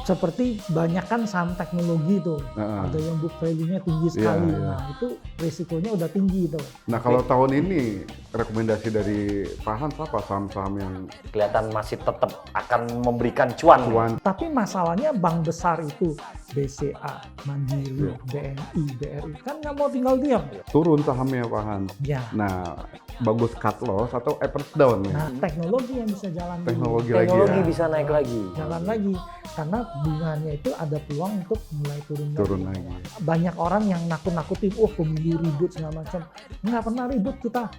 seperti banyak kan saham teknologi tuh, ada yang book value-nya tinggi sekali. Nah itu risikonya udah tinggi tuh. Nah kalau tahun ini rekomendasi dari Pak Hans apa saham-saham yang kelihatan masih tetap akan memberikan cuan. Tapi masalahnya bank besar itu BCA, Mandiri, BNI, BRI kan nggak mau tinggal diam. turun sahamnya Pak Hans? Ya. Nah bagus cut loss atau average down nih? Nah teknologi yang bisa jalan dulu. Teknologi Teknologi ya. bisa naik lagi. Jalan lagi karena bunganya itu ada peluang untuk mulai turun lagi. Banyak orang yang nakut-nakutin, pemilu ribut segala macam. Nggak pernah ribut kita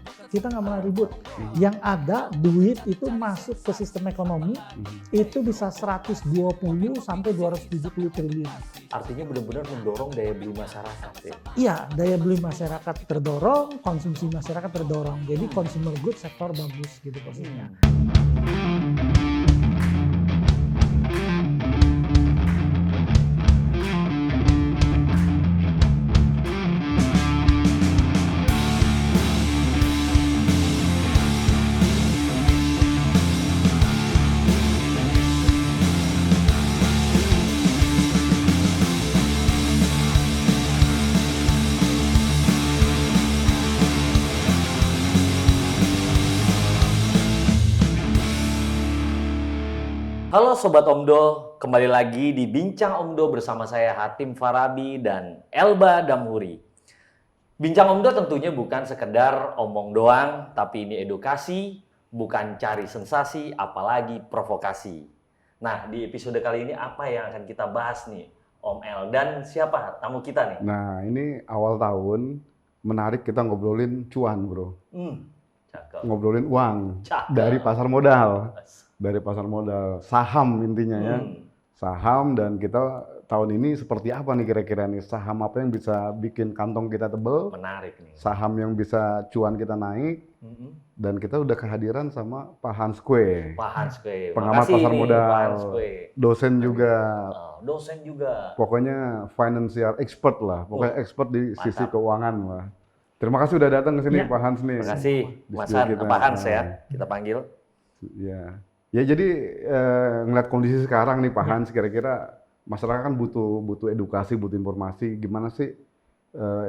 nggak pernah ribut. Yang ada duit itu masuk ke sistem ekonomi itu bisa 120 sampai 270 triliun. Artinya benar-benar mendorong daya beli masyarakat ya. Iya, daya beli masyarakat terdorong, konsumsi masyarakat terdorong. Jadi consumer goods sektor bagus gitu posisinya. Halo Sobat Omdo, kembali lagi di Bincang Omdo bersama saya Hatim Farabi dan Elba Damhuri. Bincang Omdo tentunya bukan sekedar omong doang, tapi ini edukasi, bukan cari sensasi, apalagi provokasi. Nah, di episode kali ini apa yang akan kita bahas nih, Om El? Dan siapa tamu kita nih? Nah ini awal tahun menarik kita ngobrolin cuan bro. Cakep. Ngobrolin uang Cakep. dari pasar modal. Dari pasar modal, saham intinya ya. Saham dan kita tahun ini seperti apa nih kira-kira nih? Saham apa yang bisa bikin kantong kita tebel? Menarik nih. Saham yang bisa cuan kita naik? Dan kita udah kehadiran sama Pak Hans Kue. Pak Hans Kue. Pengamat Makasih pasar nih, modal, Pak Hans Kue. dosen juga. Dosen juga. Pokoknya financial expert lah, pokoknya expert di sisi keuangan lah. Terima kasih udah datang ke sini Pak Hans nih. Terima kasih Mas Pak Hans ya, kita panggil. Ya jadi ngeliat kondisi sekarang nih Pak Hans, kira-kira masyarakat kan butuh edukasi, butuh informasi. Gimana sih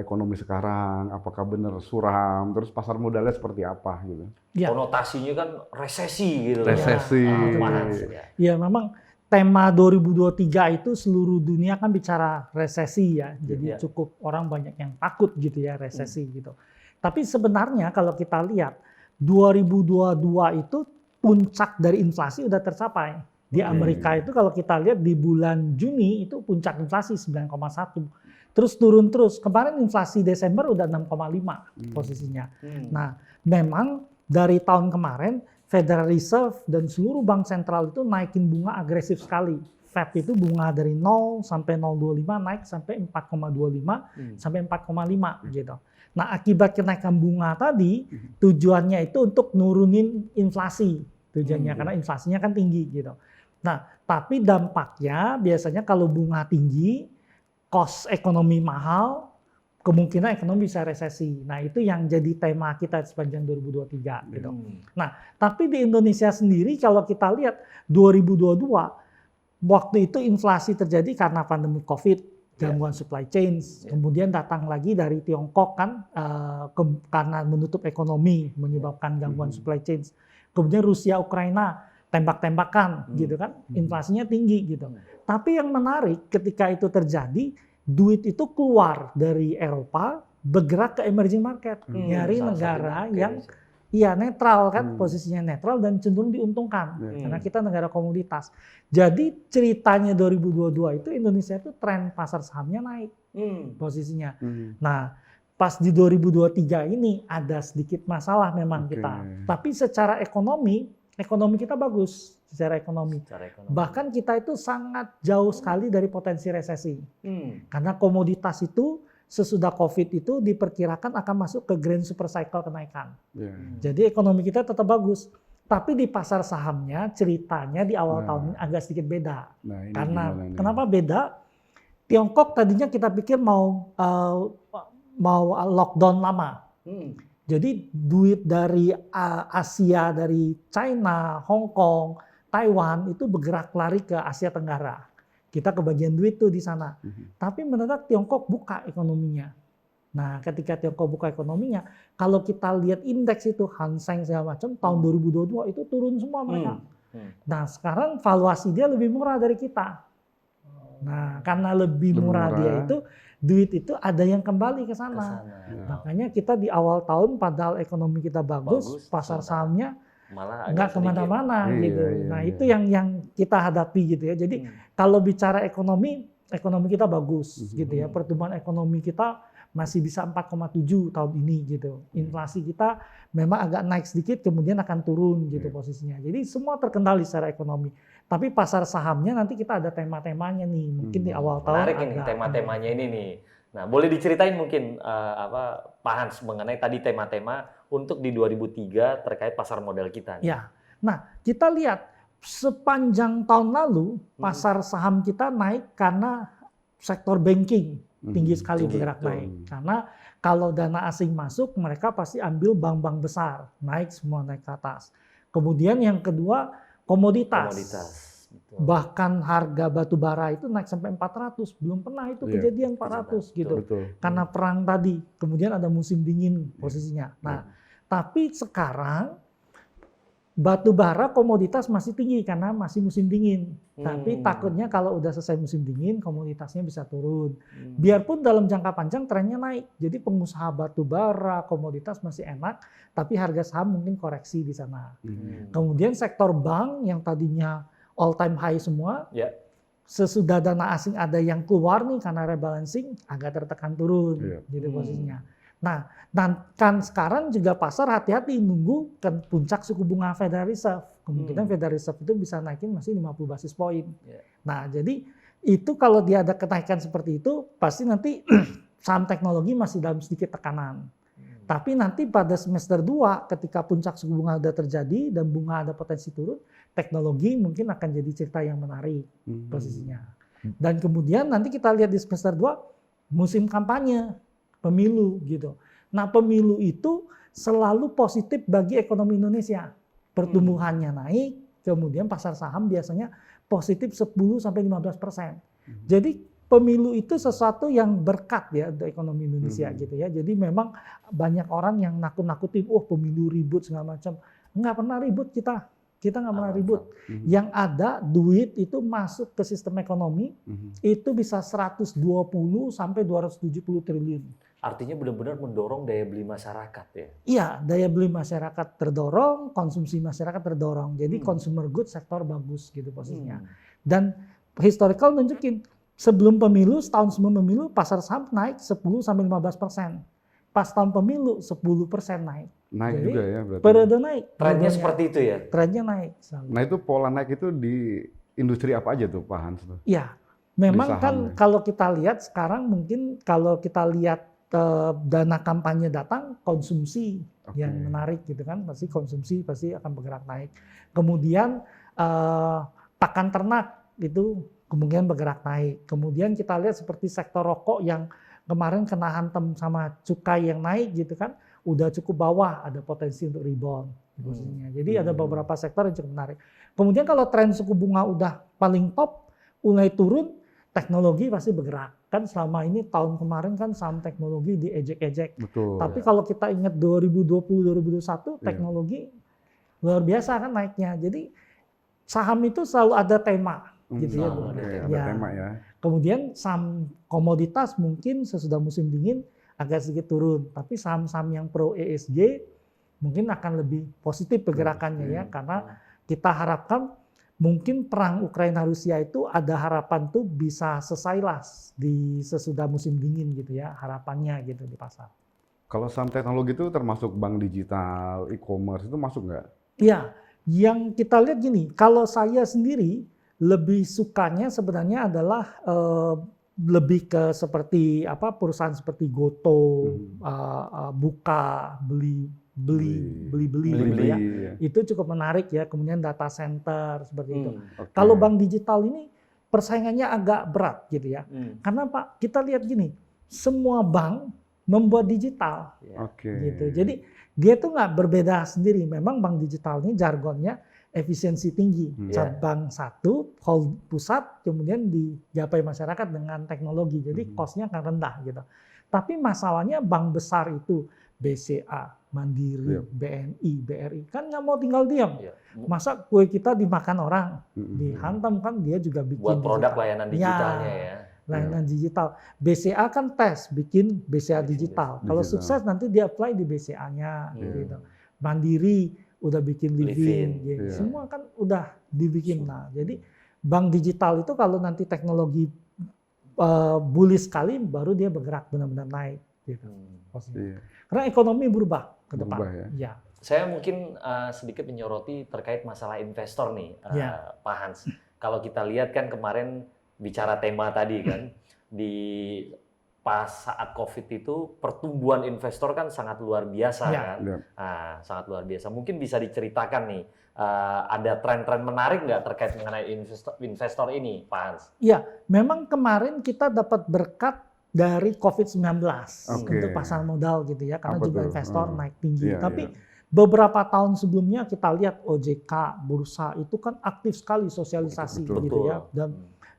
ekonomi sekarang? Apakah benar suram? Terus pasar modalnya seperti apa gitu? Ya. Konotasinya kan resesi gitu. Resesi. Pak Hans, ya. Ya memang tema 2023 itu seluruh dunia kan bicara resesi ya. Jadi cukup orang banyak yang takut gitu ya resesi gitu. Tapi sebenarnya kalau kita lihat 2022 itu puncak dari inflasi udah tercapai. Di Amerika itu kalau kita lihat di bulan Juni itu puncak inflasi 9,1. Terus turun terus. Kemarin inflasi Desember udah 6,5 posisinya. Nah, memang dari tahun kemarin Federal Reserve dan seluruh bank sentral itu naikin bunga agresif sekali. Fed itu bunga dari 0 sampai 0,25 naik sampai 4,25 sampai 4,5 gitu. Nah, akibat kenaikan bunga tadi tujuannya itu untuk nurunin inflasi. Tujuannya karena inflasinya kan tinggi gitu. Nah, tapi dampaknya biasanya kalau bunga tinggi, cost ekonomi mahal, kemungkinan ekonomi bisa resesi. Nah, itu yang jadi tema kita sepanjang 2023 gitu. Nah, tapi di Indonesia sendiri kalau kita lihat 2022 waktu itu inflasi terjadi karena pandemi Covid, gangguan supply chain, kemudian datang lagi dari Tiongkok kan karena menutup ekonomi menyebabkan gangguan supply chain. Kemudian Rusia Ukraina tembak-tembakan gitu kan, inflasinya tinggi gitu. Tapi yang menarik ketika itu terjadi, duit itu keluar dari Eropa bergerak ke emerging market, nyari negara yang netral kan, posisinya netral dan cenderung diuntungkan karena kita negara komoditas. Jadi ceritanya 2022 itu Indonesia itu tren pasar sahamnya naik posisinya. Nah, pas di 2023 ini ada sedikit masalah memang kita. Tapi secara ekonomi kita bagus secara ekonomi. Bahkan kita itu sangat jauh sekali dari potensi resesi. Karena komoditas itu sesudah Covid itu diperkirakan akan masuk ke grand super cycle kenaikan. Jadi ekonomi kita tetap bagus. Tapi di pasar sahamnya ceritanya di awal tahun ini agak sedikit beda. Karena kenapa beda? Tiongkok tadinya kita pikir mau lockdown lama. Jadi duit dari Asia, dari China, Hong Kong, Taiwan itu bergerak lari ke Asia Tenggara. kita kebagian duit tuh di sana. Tapi mendadak Tiongkok buka ekonominya. Nah, ketika Tiongkok buka ekonominya, kalau kita lihat indeks itu Hang Seng segala macam tahun 2022 itu turun semua mereka. Nah, sekarang valuasi dia lebih murah dari kita. Nah, karena lebih murah dia itu, duit itu ada yang kembali ke sana. Makanya kita di awal tahun padahal ekonomi kita bagus pasar sahamnya malah nggak kemana-mana gitu. Nah, itu yang kita hadapi gitu ya. Jadi kalau bicara ekonomi kita bagus gitu ya. Pertumbuhan ekonomi kita masih bisa 4,7 tahun ini gitu. Inflasi kita memang agak naik sedikit kemudian akan turun gitu posisinya. Jadi semua terkendali secara ekonomi. Tapi pasar sahamnya nanti kita ada tema-temanya nih. Mungkin di awal tahun menarik ini tema-temanya ini nih. Nah, boleh diceritain mungkin Pak Hans mengenai tadi tema-tema untuk di 2003 terkait pasar modal kita nih. Ya. Nah, kita lihat sepanjang tahun lalu pasar saham kita naik karena sektor banking tinggi sekali bergerak naik. Karena kalau dana asing masuk, mereka pasti ambil bank-bank besar, naik semua naik ke atas. Kemudian yang kedua komoditas. Betul. Bahkan harga batu bara itu naik sampai 400, belum pernah itu kejadian 400 gitu. Betul. Karena perang tadi, kemudian ada musim dingin posisinya. Nah, tapi sekarang batu bara komoditas masih tinggi karena masih musim dingin. Tapi takutnya kalau udah selesai musim dingin, komoditasnya bisa turun. Biarpun dalam jangka panjang trennya naik. Jadi pengusaha batu bara, komoditas masih enak, tapi harga saham mungkin koreksi di sana. Kemudian sektor bank yang tadinya all time high semua, sesudah dana asing ada yang keluar nih karena rebalancing, agak tertekan turun. Gitu posisinya. Nah, dan kan sekarang juga pasar hati-hati nunggu ke puncak suku bunga Federal Reserve. Kemungkinan Federal Reserve itu bisa naikin masih 50 basis poin. Nah, jadi itu kalau dia ada kenaikan seperti itu, pasti nanti saham teknologi masih dalam sedikit tekanan. Tapi nanti pada semester 2 ketika puncak suku bunga sudah terjadi dan bunga ada potensi turun, teknologi mungkin akan jadi cerita yang menarik posisinya. Dan kemudian nanti kita lihat di semester 2 musim kampanye. Pemilu gitu. Nah, pemilu itu selalu positif bagi ekonomi Indonesia. Pertumbuhannya naik, kemudian pasar saham biasanya positif 10-15%. Jadi pemilu itu sesuatu yang berkat ya untuk ekonomi Indonesia gitu ya. Jadi memang banyak orang yang nakut-nakutin, pemilu ribut segala macam. Nggak pernah ribut kita. Kita nggak pernah ribut. Yang ada duit itu masuk ke sistem ekonomi itu bisa 120 sampai 270 triliun. Artinya benar-benar mendorong daya beli masyarakat ya? Iya, daya beli masyarakat terdorong, konsumsi masyarakat terdorong. Jadi consumer goods sektor bagus gitu posisinya. Dan historical nunjukin sebelum pemilu, setahun sebelum pemilu pasar saham naik 10-15%. Pas tahun pemilu 10% naik. Naik jadi, juga ya berarti. Periode naik. Trennya seperti itu ya? Trennya naik. Nah itu pola naik itu di industri apa aja tuh Pak Hans? Iya, memang kan kalau kita lihat sekarang mungkin kalau kita lihat dana kampanye datang, konsumsi yang menarik gitu kan. Pasti konsumsi pasti akan bergerak naik. Kemudian pakan ternak itu kemungkinan bergerak naik. Kemudian kita lihat seperti sektor rokok yang kemarin kena hantam sama cukai yang naik gitu kan, udah cukup bawah, ada potensi untuk rebound posisinya. Jadi ada beberapa sektor yang cukup menarik. Kemudian kalau tren suku bunga udah paling top, mulai turun, teknologi pasti bergerak. Kan selama ini tahun kemarin kan saham teknologi diejek-ejek. Betul. Tapi kalau kita ingat 2020-2021 teknologi luar biasa kan naiknya. Jadi saham itu selalu ada tema gitu ya. Ada tema ya. Kemudian saham komoditas mungkin sesudah musim dingin agak sedikit turun, tapi saham-saham yang pro ESG mungkin akan lebih positif pergerakannya ya, karena kita harapkan mungkin perang Ukraina Rusia itu ada harapan tuh bisa selesai lah di sesudah musim dingin gitu ya, harapannya gitu di pasar. Kalau saham teknologi itu termasuk bank digital, e-commerce itu masuk nggak? Iya, yang kita lihat gini, kalau saya sendiri lebih sukanya sebenarnya adalah lebih ke seperti apa perusahaan seperti Goto, Buka, beli gitu ya. Itu cukup menarik ya. Kemudian data center seperti itu. Kalau bank digital ini persaingannya agak berat gitu ya. Karena Pak, kita lihat gini, semua bank membuat digital. Gitu. Jadi dia tuh nggak berbeda sendiri. Memang bank digital ini jargonnya efisiensi tinggi. Iya. Cabang satu, hold pusat, kemudian digapai masyarakat dengan teknologi. Jadi cost-nya akan rendah gitu. Tapi masalahnya bank besar itu BCA, Mandiri, BNI, BRI kan nggak mau tinggal diam. Iya. Masa kue kita dimakan orang, dihantam kan dia juga bikin Buat produk digital. layanan digitalnya ya. Layanan digital. BCA kan tes, bikin BCA digital. Kalau Digital. sukses nanti dia apply di BCA-nya. Iya. Gitu. Mandiri udah bikin Livin, Livin, gitu. iya. Semua kan udah dibikin. Nah, jadi bank digital itu kalau nanti teknologi bullish sekali, baru dia bergerak benar-benar naik. Gitu. Iya. Karena ekonomi berubah ke depan. Berubah ya. Ya. Saya mungkin sedikit menyoroti terkait masalah investor nih, Ya. Pak Hans. Kalau kita lihat kan kemarin bicara tema tadi kan, di pas saat COVID itu pertumbuhan investor kan sangat luar biasa Ya. kan. Ya. Nah, sangat luar biasa. Mungkin bisa diceritakan nih, ada tren-tren menarik nggak terkait mengenai investor ini, Pak Hans? Iya, memang kemarin kita dapat berkat dari COVID-19 Oke. untuk pasar modal gitu ya, karena Apa jumlah tuh? investor naik tinggi. Iya, Tapi iya. beberapa tahun sebelumnya kita lihat OJK, bursa itu kan aktif sekali sosialisasi Betul. gitu ya. Dan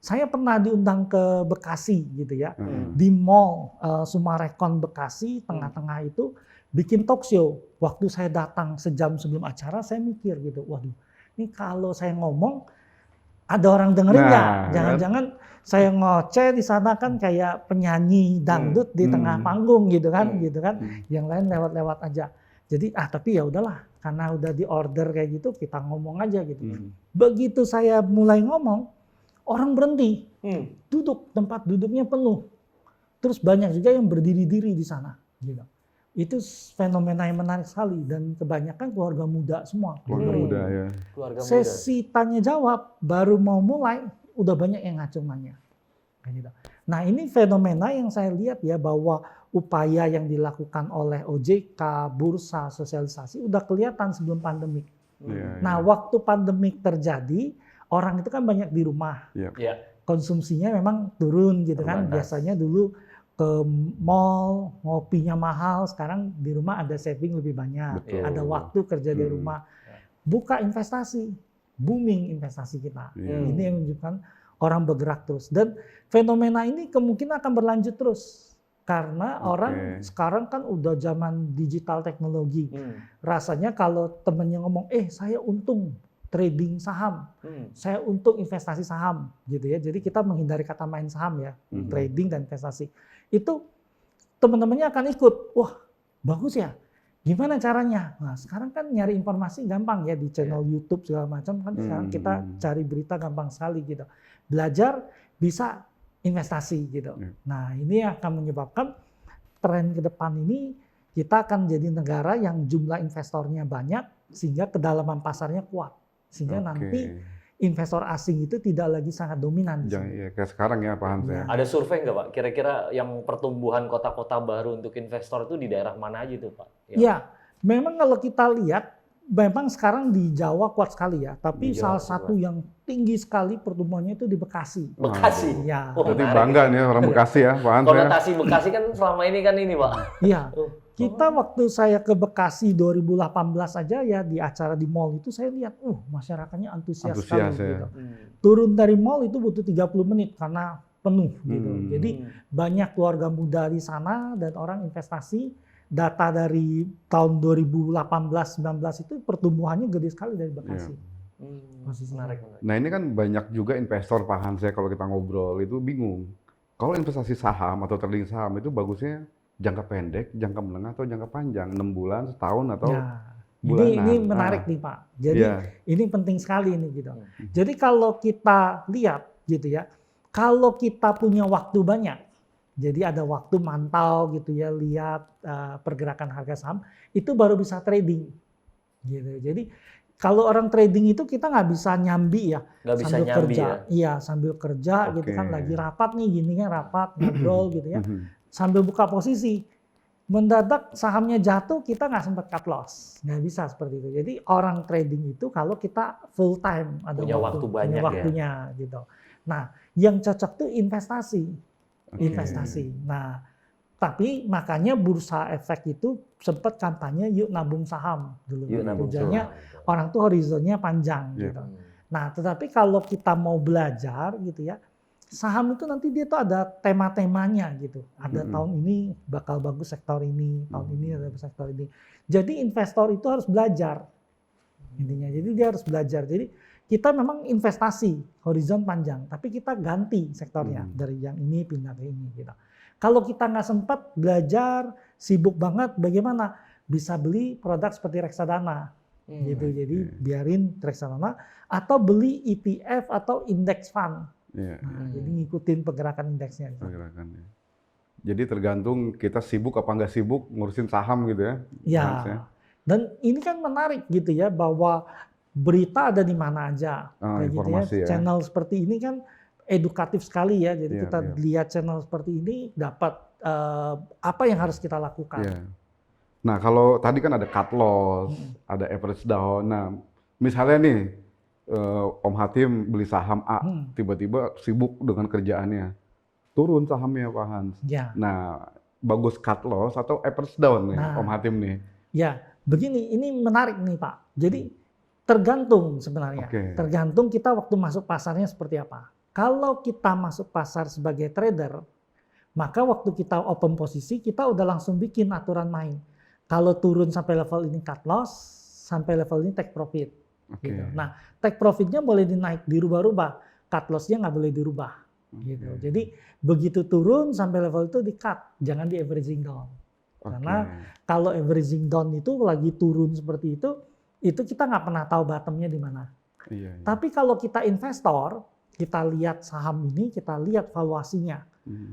saya pernah diundang ke Bekasi gitu ya, di mall Sumarekon Bekasi tengah-tengah itu bikin talk show. Waktu saya datang sejam sebelum acara, saya mikir gitu, waduh, ini kalau saya ngomong ada orang dengerin Nah, nggak? kan? Jangan-jangan saya ngoceh di sana kan kayak penyanyi dangdut di tengah panggung gitu kan, Yang lain lewat-lewat aja. Jadi tapi ya udahlah, karena udah di order kayak gitu, kita ngomong aja gitu. Begitu saya mulai ngomong, orang berhenti, duduk, tempat duduknya penuh. Terus banyak juga yang berdiri-diri di sana. Gitu. Itu fenomena yang menarik sekali dan kebanyakan keluarga muda semua. Keluarga muda ya. Keluarga muda. Sesi tanya jawab baru mau mulai, udah banyak yang ngacung nanya. Kayak gitu. Nah ini fenomena yang saya lihat ya, bahwa upaya yang dilakukan oleh OJK, bursa, sosialisasi udah kelihatan sebelum pandemik. Iya, Nah waktu pandemik terjadi, orang itu kan banyak di rumah. Ya. Konsumsinya memang turun gitu kan. Terbatas. Biasanya dulu ke mall, ngopinya mahal, sekarang di rumah ada saving lebih banyak. Betul. Ada waktu kerja di rumah. Buka investasi, booming investasi kita. Iya. Ini yang menunjukkan orang bergerak terus. Dan fenomena ini kemungkinan akan berlanjut terus. Karena orang sekarang kan udah zaman digital teknologi. Rasanya kalau temennya ngomong, saya untung trading saham, saya untung investasi saham, gitu ya. Jadi kita menghindari kata main saham ya, trading dan investasi. Itu teman-temannya akan ikut. Wah, bagus ya. Gimana caranya? Nah, sekarang kan nyari informasi gampang ya di channel YouTube segala macam kan. Sekarang kita cari berita gampang sekali gitu. Belajar bisa investasi gitu. Nah, ini akan menyebabkan tren ke depan ini kita akan jadi negara yang jumlah investornya banyak sehingga kedalaman pasarnya kuat. Sehingga nanti investor asing itu tidak lagi sangat dominan. Ya, kayak sekarang ya Pak Hans ya. Ada survei nggak Pak? Kira-kira yang pertumbuhan kota-kota baru untuk investor itu di daerah mana aja tuh Pak? Ya, memang kalau kita lihat, memang sekarang di Jawa kuat sekali ya. Tapi Di Jawa salah satu yang tinggi sekali pertumbuhannya itu di Bekasi. Bekasi. Ya. Oh, Berarti menarik. bangga nih orang Bekasi ya Pak Hans ya. Konotasi Bekasi kan selama ini kan ini Pak. Iya. Kita waktu saya ke Bekasi 2018 aja ya di acara di mall itu saya lihat, masyarakatnya antusias sekali. Ya. Gitu. Turun dari mall itu butuh 30 menit karena penuh gitu. Jadi banyak keluarga muda di sana dan orang investasi. Data dari tahun 2018-19 itu pertumbuhannya gede sekali dari Bekasi. Menarik. Nah ini kan banyak juga investor Pak Hans ya, kalau kita ngobrol itu bingung. Kalau investasi saham atau trading saham itu bagusnya jangka pendek, jangka menengah atau jangka panjang, 6 bulan, setahun atau bulanan. Ini menarik nih Pak. Jadi ini penting sekali nih gitu. Jadi kalau kita lihat gitu ya, kalau kita punya waktu banyak, jadi ada waktu mantau gitu ya, lihat pergerakan harga saham, itu baru bisa trading. Gitu. Jadi kalau orang trading itu kita nggak bisa nyambi ya, Nggak bisa sambil nyambi kerja. ya? Iya, sambil kerja gitu kan, lagi rapat nih, gini kan rapat, ngobrol gitu ya, sambil buka posisi. Mendadak sahamnya jatuh, kita nggak sempat cut loss. Nggak bisa seperti itu. Jadi orang trading itu kalau kita full time, ada Punya waktu banyak punya ya. waktunya gitu. Nah, yang cocok tuh investasi. Investasi. Nah, Tapi makanya bursa efek itu sempat kampanye yuk nabung saham dulu. Yuk nabung Tujuannya saham. orang tuh horizonnya panjang Iya. gitu. Nah, tetapi kalau kita mau belajar gitu ya, saham itu nanti dia tuh ada tema-temanya gitu. Ada tahun ini bakal bagus sektor ini, tahun ini ada sektor ini. Jadi investor itu harus belajar intinya. Jadi dia harus belajar. Jadi kita memang investasi horizon panjang, tapi kita ganti sektornya dari yang ini pindah ke ini gitu. Kalau kita nggak sempat belajar, sibuk banget, bagaimana bisa beli produk seperti reksadana gitu. Jadi biarin reksadana atau beli ETF atau index fund. Iya. Nah, jadi ngikutin pergerakan indeksnya. Pergerakannya. Jadi tergantung kita sibuk apa nggak sibuk ngurusin saham gitu ya. Ya. Hans, ya. Dan ini kan menarik gitu ya bahwa berita ada di mana aja. Kayak gitu ya. Informasi ya. Channel seperti ini kan edukatif sekali ya. Jadi Iya, kita iya. lihat channel seperti ini dapat apa yang harus kita lakukan. Iya. Nah, kalau tadi kan ada cut loss, ada average down. Nah, misalnya nih Om Hatim beli saham A, tiba-tiba sibuk dengan kerjaannya. Turun sahamnya Pak Hans. Ya. Nah, bagus cut loss atau average down nih Nah. Om Hatim nih. Ya, begini, ini menarik nih Pak. Jadi tergantung sebenarnya. Oke. Tergantung kita waktu masuk pasarnya seperti apa. Kalau kita masuk pasar sebagai trader, maka waktu kita open posisi, kita udah langsung bikin aturan main. Kalau turun sampai level ini cut loss, sampai level ini take profit. Oke. Gitu. Nah, take profitnya boleh dinaik, dirubah-rubah. Cut loss-nya nggak boleh dirubah. Gitu. Jadi begitu turun sampai level itu di-cut, jangan di-averaging down. Karena kalau averaging down itu lagi turun seperti itu kita nggak pernah tahu bottomnya di mana. Iya, iya. Tapi kalau kita investor, kita lihat saham ini, kita lihat valuasinya.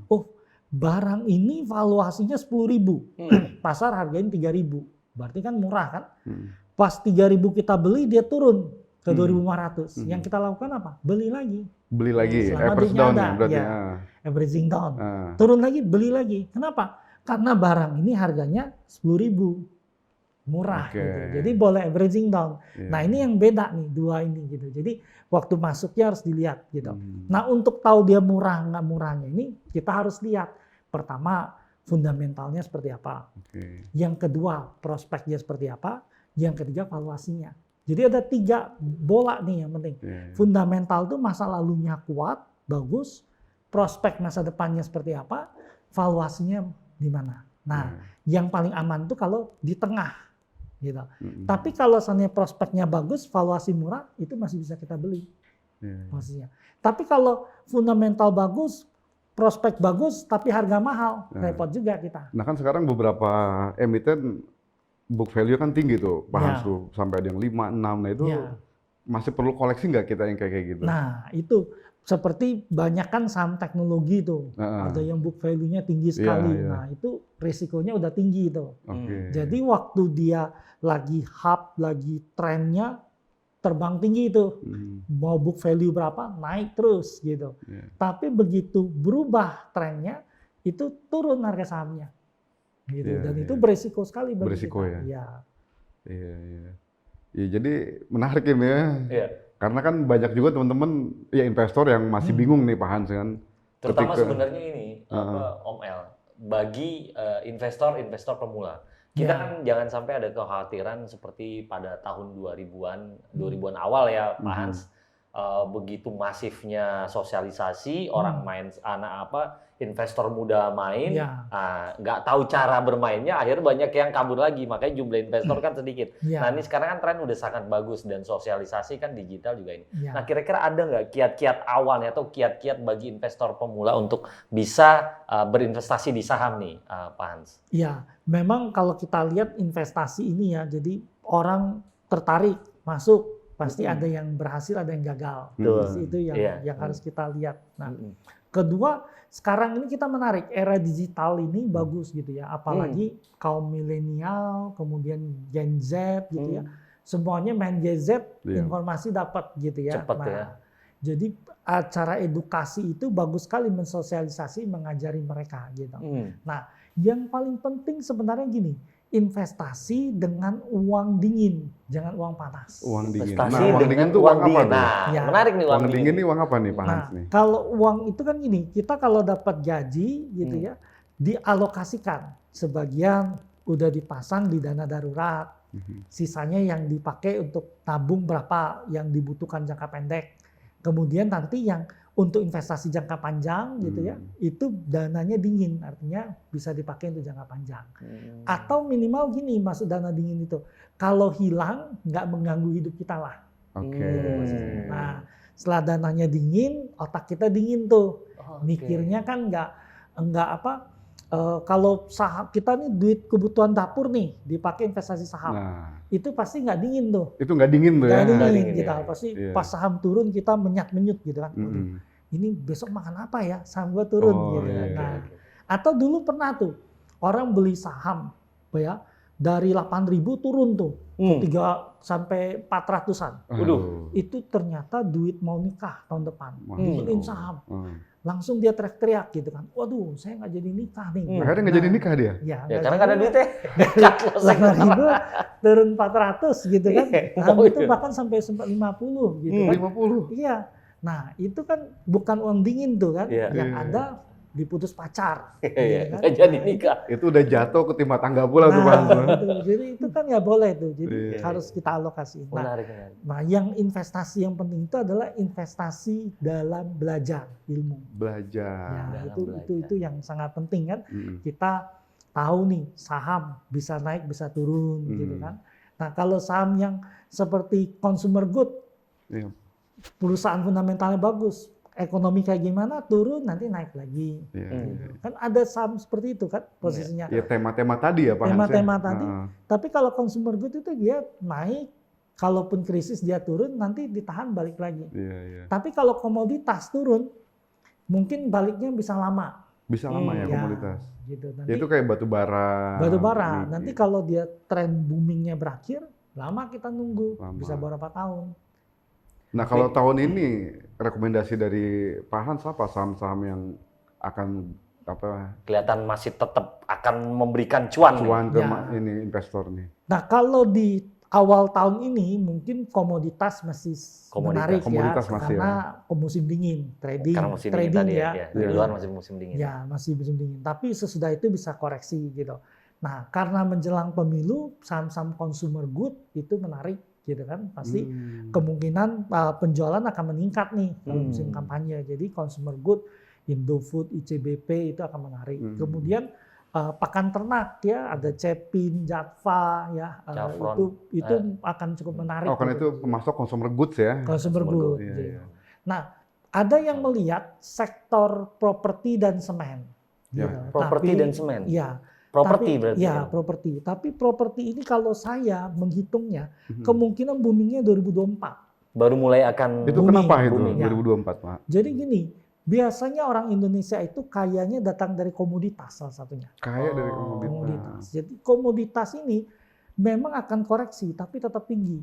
Oh, barang ini valuasinya 10.000, pasar hargain 3.000, berarti kan murah kan? Pas 3.000 kita beli, dia turun ke 2.500. Yang kita lakukan apa? Beli lagi. Beli lagi, Selama average duitnya down ada, ya berarti. ya. Averaging down. Turun lagi, beli lagi. Kenapa? Karena barang ini harganya 10.000. Murah Oke. gitu. Jadi boleh averaging down. Iya. Nah, ini yang beda nih, dua ini gitu. Jadi waktu masuknya harus dilihat gitu. Nah, untuk tahu dia murah nggak murahnya ini kita harus lihat. Pertama, fundamentalnya seperti apa. Oke. Yang kedua, prospeknya seperti apa. Yang ketiga, valuasinya. Jadi ada 3 bola nih yang penting. Iya. Fundamental tuh masa lalunya kuat, bagus. Prospek masa depannya seperti apa. Valuasinya di mana. Nah, yang paling aman tuh kalau di tengah. Gitu. Tapi kalau seandainya prospeknya bagus, valuasi murah, itu masih bisa kita beli. Maksudnya. Tapi kalau fundamental bagus, prospek bagus, tapi harga mahal, repot juga kita. Nah kan sekarang beberapa emiten book value kan tinggi tuh, Pak Hans tuh, sampai ada yang 5, 6, nah itu masih perlu koleksi nggak kita yang kayak gitu? Nah itu seperti banyak kan saham teknologi tuh, ada yang book value-nya tinggi sekali, nah itu risikonya udah tinggi tuh. Jadi waktu dia lagi hype, lagi trennya terbang tinggi itu, mau book value berapa naik terus gitu. Tapi begitu berubah trennya itu turun harga sahamnya, gitu. Dan itu berisiko sekali bagi berisiko kita. ya. Iya, jadi menarik ini ya. Iya. Karena kan banyak juga teman-teman ya investor yang masih bingung nih Pak Hans kan. Terutama sebenarnya ini Om El, bagi investor pemula. Kita kan jangan sampai ada kekhawatiran seperti pada tahun 2000-an awal ya Pak Hans. Begitu masifnya sosialisasi, orang main investor muda main, nggak tahu cara bermainnya, akhirnya banyak yang kabur lagi, makanya jumlah investor kan sedikit. Nah ini sekarang kan tren udah sangat bagus dan sosialisasi kan digital juga ini. Nah kira-kira ada nggak kiat-kiat awalnya atau kiat-kiat bagi investor pemula untuk bisa berinvestasi di saham nih Pak Hans? Iya, memang kalau kita lihat investasi ini ya, jadi orang tertarik masuk. Pasti ada yang berhasil, ada yang gagal. Itu yang harus kita lihat. Nah, kedua, sekarang ini kita menarik era digital ini bagus gitu ya. Apalagi kaum milenial, kemudian Gen Z gitu ya. Semuanya main gadget, informasi dapat gitu ya. Cepet, nah, jadi acara edukasi itu bagus sekali mensosialisasi, mengajari mereka gitu. Nah, yang paling penting sebenarnya gini. Investasi dengan uang dingin, jangan uang panas. Uang dingin. Investasi Nah, uang dingin itu uang apa tuh? Nah, menarik nih Uang dingin ini uang apa nih Pak Hans nih? Kalau uang itu kan gini, kita kalau dapat gaji gitu ya, dialokasikan. Sebagian udah dipasang di dana darurat, sisanya yang dipakai untuk tabung berapa yang dibutuhkan jangka pendek. Kemudian nanti yang untuk investasi jangka panjang gitu ya, itu dananya dingin, artinya bisa dipakai untuk jangka panjang. Atau minimal gini, masuk dana dingin itu, kalau hilang nggak mengganggu hidup kita lah. Oke. Gitu maksudnya. Nah, setelah dananya dingin, otak kita dingin tuh, mikirnya kan nggak apa. Kalau saham kita nih duit kebutuhan dapur nih dipakai investasi saham, itu pasti nggak dingin tuh. Itu nggak dingin tuh ya? Nggak dingin ya. kita, pasti pas saham turun kita menyut gitu kan. Ini besok makan apa ya? Saham gua turun gitu. Iya. Nah, atau dulu pernah tuh orang beli saham ya dari 8.000 turun tuh ke 3 sampai 400-an. Itu ternyata duit mau nikah tahun depan. Dibeliin saham. Langsung dia teriak-teriak gitu kan. Waduh, saya nggak jadi nikah nih. Akhirnya nggak jadi nikah dia? Ya karena nggak ada duitnya. 8.000 turun 400 gitu kan. Saham itu bahkan sampai sempat 50 gitu kan. 50? Iya. Nah, itu kan bukan uang dingin tuh kan. Yang ada diputus pacar. Gitu kan. Nggak jadi nikah. Itu udah jatuh ke timah tangga pula tuh Bang. Jadi itu kan nggak boleh tuh. Jadi harus kita alokasi. Menarik. Nah, yang investasi yang penting itu adalah investasi dalam belajar ilmu. Belajar. Ya, itu yang sangat penting kan. Kita tahu nih saham bisa naik bisa turun gitu kan. Nah, kalau saham yang seperti consumer good, perusahaan fundamentalnya bagus, ekonomi kayak gimana, turun nanti naik lagi. Kan ada saham seperti itu kan posisinya. Ya tema-tema tadi ya Pak. Tema-tema tadi. Tapi kalau consumer good itu dia naik, kalaupun krisis dia turun, nanti ditahan balik lagi. Tapi kalau komoditas turun, mungkin baliknya bisa lama. Bisa lama ya komoditas. Gitu. Nanti, ya itu kayak batu bara. Batu bara. Nanti kalau dia tren boomingnya berakhir, lama kita nunggu. Bisa beberapa tahun. Nah kalau tahun ini rekomendasi dari Pak Hans apa saham-saham yang akan kelihatan masih tetap akan memberikan cuan ke ini investor nih? Nah kalau di awal tahun ini mungkin komoditas masih menarik komoditas ya karena musim dingin trading tadi, ya. Di luar masih musim dingin. Ya masih musim dingin. Tapi sesudah itu bisa koreksi gitu. Nah karena menjelang pemilu saham-saham consumer good itu menarik. Gitu kan pasti kemungkinan penjualan akan meningkat nih dalam musim kampanye. Jadi consumer good, Indofood, ICBP itu akan menarik. Kemudian pakan ternak ya ada Cepin, Jatva ya itu akan cukup menarik. Oh kan itu pemasok consumer goods ya? Consumer good. Gitu. Nah ada yang melihat sektor properti dan semen. Gitu. Properti dan semen. Iya. Properti berarti. Ya, properti. Tapi properti ini kalau saya menghitungnya kemungkinan boomingnya 2024. Baru mulai akan itu booming, kenapa itu 2024, Pak? Jadi gini, biasanya orang Indonesia itu kayanya datang dari komoditas salah satunya. Kaya dari komoditas. Jadi komoditas ini memang akan koreksi tapi tetap tinggi.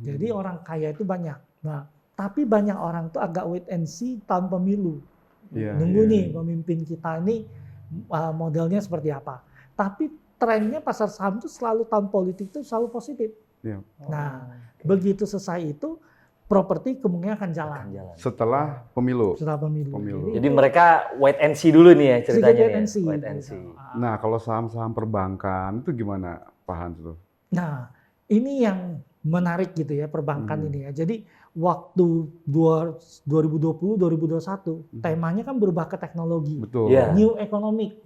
Jadi orang kaya itu banyak. Nah, tapi banyak orang tuh agak wait and see tahun pemilu. Nunggu nih pemimpin kita ini modelnya seperti apa. Tapi trennya pasar saham itu selalu tahun politik itu selalu positif. Nah, begitu selesai itu properti kemungkinan akan jalan. Setelah pemilu. Setelah pemilu. Jadi mereka wait and see dulu nih ya ceritanya. Wait and see. Nah, kalau saham-saham perbankan itu gimana Pak Hans tuh? Nah, ini yang menarik gitu ya perbankan ini ya. Jadi waktu 2020-2021 temanya kan berubah ke teknologi. Betul. New economic.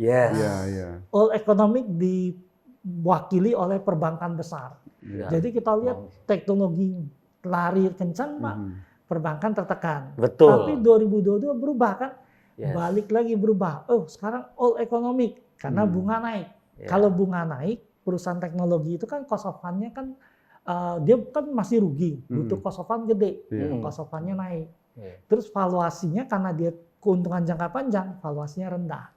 Old economic diwakili oleh perbankan besar. Jadi kita lihat teknologi lari kencang, Pak. Perbankan tertekan. Betul. Tapi 2022 berubah kan? Balik lagi berubah. Oh, sekarang old economic karena bunga naik. Kalau bunga naik, perusahaan teknologi itu kan cost of fund-nya kan dia kan masih rugi, butuh cost of fund gede, cost of fund-nya naik. Terus valuasinya karena dia keuntungan jangka panjang, valuasinya rendah.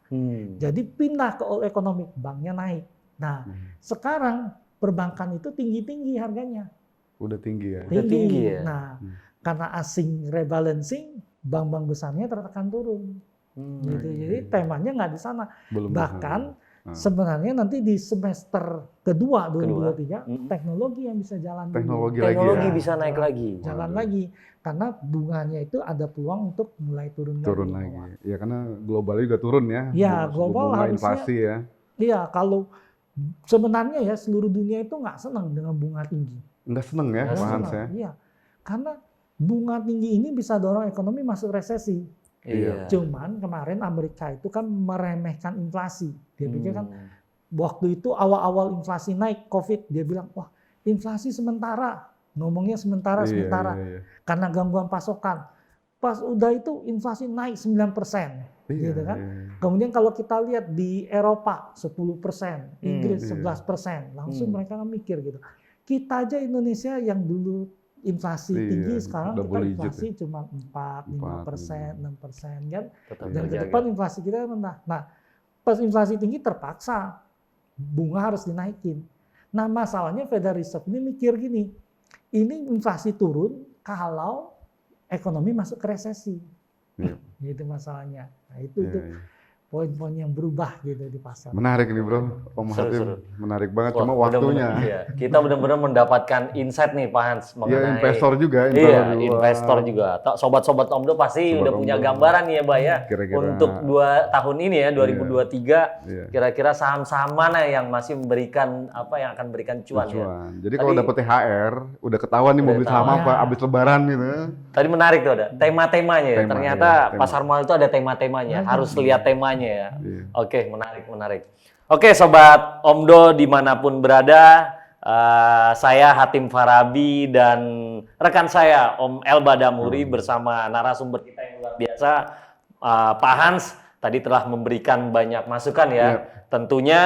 Jadi pindah ke old economic, banknya naik. Nah, sekarang perbankan itu tinggi-tinggi harganya. Udah tinggi ya? Tinggi ya? Nah, karena asing rebalancing, bank-bank besarnya tertekan turun. Gitu. Jadi temanya nggak di sana. Bahkan Sebenarnya nanti di semester kedua 2023 Mm-mm. teknologi yang bisa jalan dulu. Teknologi Teknologi lagi ya. bisa naik lagi. Jalan Waduh. lagi karena bunganya itu ada peluang untuk mulai turun lagi. bawah. Ya karena globalnya juga turun ya. Ya, Suku global bunga, harusnya- inflasi ya. Iya, kalau sebenarnya ya seluruh dunia itu nggak senang dengan bunga tinggi. Nggak seneng ya Nggak Pak Senang, Hans ya. iya. Karena bunga tinggi ini bisa dorong ekonomi masuk resesi. Iya. Cuman kemarin Amerika itu kan meremehkan inflasi. Dia pikir kan Hmm. waktu itu awal-awal inflasi naik COVID, dia bilang, wah inflasi sementara. Ngomongnya sementara, Iya, sementara. iya, iya. Karena gangguan pasokan. Pas udah itu inflasi naik 9%. Iya, Gitu kan. iya. Kemudian kalau kita lihat di Eropa 10%, Inggris iya. 11%, langsung Hmm. mereka kan mikir gitu. Kita aja Indonesia yang dulu inflasi Iya, tinggi, sekarang kita double digit inflasi cuma 4, 5%, 6% kan. Tetap Dan ke terjaga. depan inflasi kita rendah. Nah, pas inflasi tinggi terpaksa bunga harus dinaikin. Nah, masalahnya Federal Reserve ini mikir gini, ini inflasi turun kalau ekonomi masuk ke resesi. Iya. Gitu masalahnya. Nah, Iya, itu iya. poin-poin yang berubah gitu di pasar. Menarik nih bro, Om Hatim. Seru-seru. Menarik banget, Wah, cuma bener-bener, waktunya. iya. Kita benar-benar mendapatkan insight nih Pak Hans Iya, mengenai investor juga. Iya, juga. investor juga. Sobat-sobat Omdo pasti Sobat udah punya Omdo. gambaran nih ya, Mbak ya. Kira-kira. Untuk 2 tahun ini ya, 2023, Iya. kira-kira saham-saham mana yang masih memberikan yang akan berikan cuan ya? Cuan. Jadi kalau Tadi- dapet THR, udah ketahuan nih Udah mau beli saham ketahuan. apa, Ya. abis lebaran gitu. Tadi menarik tuh ada tema-temanya ya. Tema, Ternyata iya, tema. pasar modal itu ada tema-temanya. Ada. Harus lihat temanya ya. Iya. Oke, menarik. Oke, Sobat Omdo dimanapun berada, saya Hatim Farabi dan rekan saya Om Elba Damuri bersama narasumber kita yang luar biasa, Pak Hans, tadi telah memberikan banyak masukan ya. Iya. Tentunya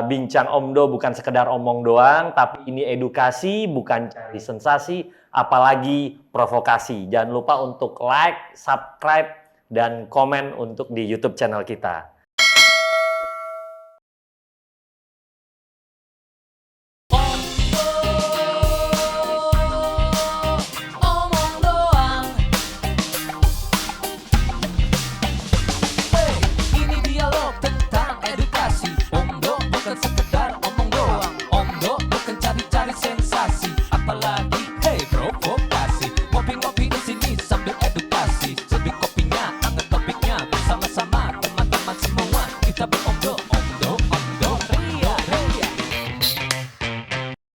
Bincang Omdo bukan sekedar omong doang, tapi ini edukasi, bukan cari sensasi, apalagi provokasi. Jangan lupa untuk like, subscribe, dan komen untuk di YouTube channel kita.